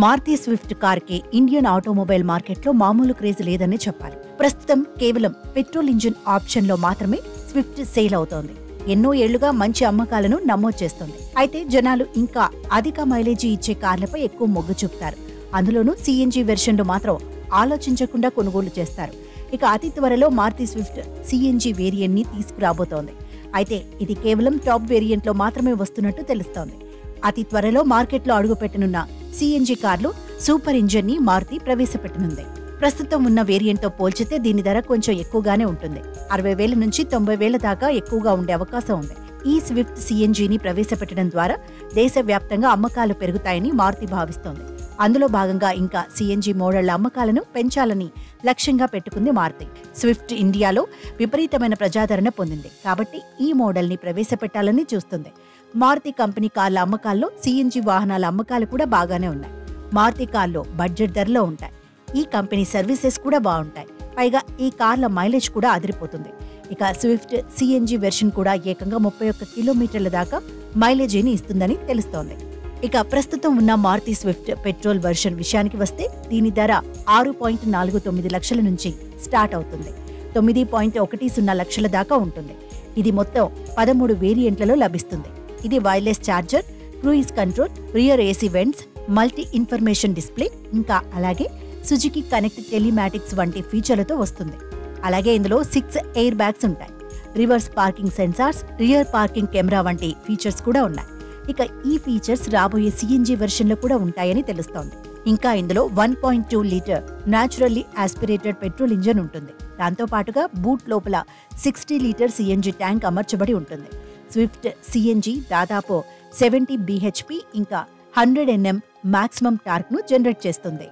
Maruti Swift కార్కి Indian automobile మార్కెట్లో మామూలు క్రేజ్ లేదనే చెప్పాలి. ప్రస్తుతం కేవలం పెట్రోల్ ఇంజిన్ ఆప్షన్లో మాత్రమే స్విఫ్ట్ సేల్ అవుతోంది. ఎన్నో ఏళ్లుగా మంచి అమ్మకాలను నమోదు చేస్తోంది. అయితే జనాలు ఇంకా అధిక మైలేజీ ఇచ్చే కార్లపై ఎక్కువ మొగ్గు చూపుతారు. అందులోనూ సిఎన్జి వెర్షన్లో మాత్రం ఆలోచించకుండా కొనుగోలు చేస్తారు. ఇక అతి త్వరలో మారుతి స్విఫ్ట్ సిఎన్జి వేరియంట్ ని తీసుకురాబోతోంది. అయితే ఇది కేవలం టాప్ వేరియంట్లో మాత్రమే వస్తున్నట్టు తెలుస్తోంది. అతి త్వరలో మార్కెట్లో అడుగుపెట్టనున్న సిఎన్జి కార్లు సూపర్ ఇంజిన్ ని మారుతి ప్రవేశపెట్టనుంది. ప్రస్తుతం ఉన్న వేరియంట్తో పోల్చితే దీని ధర కొంచెం ఎక్కువగానే ఉంటుంది. 60,000 నుంచి 90,000 దాకా ఎక్కువగా ఉండే అవకాశం ఉంది. ఈ స్విఫ్ట్ సిఎన్జిని ప్రవేశపెట్టడం ద్వారా దేశవ్యాప్తంగా అమ్మకాలు పెరుగుతాయని మారుతి భావిస్తోంది. అందులో భాగంగా ఇంకా సిఎన్జి మోడళ్ల అమ్మకాలను పెంచాలని లక్ష్యంగా పెట్టుకుంది మారుతి. స్విఫ్ట్ ఇండియాలో విపరీతమైన ప్రజాదరణ పొందింది కాబట్టి ఈ మోడల్ ని ప్రవేశపెట్టాలని చూస్తుంది. మారుతి కంపెనీ కార్ల అమ్మకాల్లో సిఎన్జి వాహనాల అమ్మకాలు కూడా బాగానే ఉన్నాయి. మారుతి కార్లు బడ్జెట్ ధరలో ఉంటాయి. ఈ కంపెనీ సర్వీసెస్ కూడా బాగుంటాయి. పైగా ఈ కార్ల మైలేజ్ కూడా అదిరిపోతుంది. ఇక స్విఫ్ట్ సిఎన్జి వెర్షన్ కూడా ఏకంగా 31 కిలోమీటర్ల దాకా మైలేజీని ఇస్తుందని తెలుస్తోంది. ఇక ప్రస్తుతం ఉన్న మారుతి స్విఫ్ట్ పెట్రోల్ వెర్షన్ విషయానికి వస్తే దీని ధర 6.49 లక్షల నుంచి స్టార్ట్ అవుతుంది. 9.10 లక్షల దాకా ఉంటుంది. ఇది మొత్తం 13 వేరియంట్లలో లభిస్తుంది. ఇది wireless charger, cruise control, rear AC vents, multi information display, ఇంకా అలాగే సుజుకి కనెక్ట్ టెలిమాటిక్స్ వంటి ఫీచర్లతో వస్తుంది. అలాగే ఇందులో 6 ఎయిర్ బ్యాగ్స్ ఉంటాయి. Reverse parking sensors, rear parking camera వంటి ఫీచర్స్ కూడా ఉన్నాయి. ఇక ఈ ఫీచర్స్ రాబోయే సిఎన్జి వెర్షన్లో కూడా ఉంటాయని తెలుస్తోంది. ఇంకా ఇందులో 1.2 litre naturally aspirated petrol engine ఉంటుంది. దాంతో పాటుగా బూట్ లోపల 60 లీటర్ సిఎన్జి ట్యాంక్ అమర్చబడి ఉంటుంది. స్విఫ్ట్ సిఎన్జి దాదాపు 70 bhp ఇంకా 100 Nm మాక్సిమం టార్క్ ను జనరేట్ చేస్తుంది.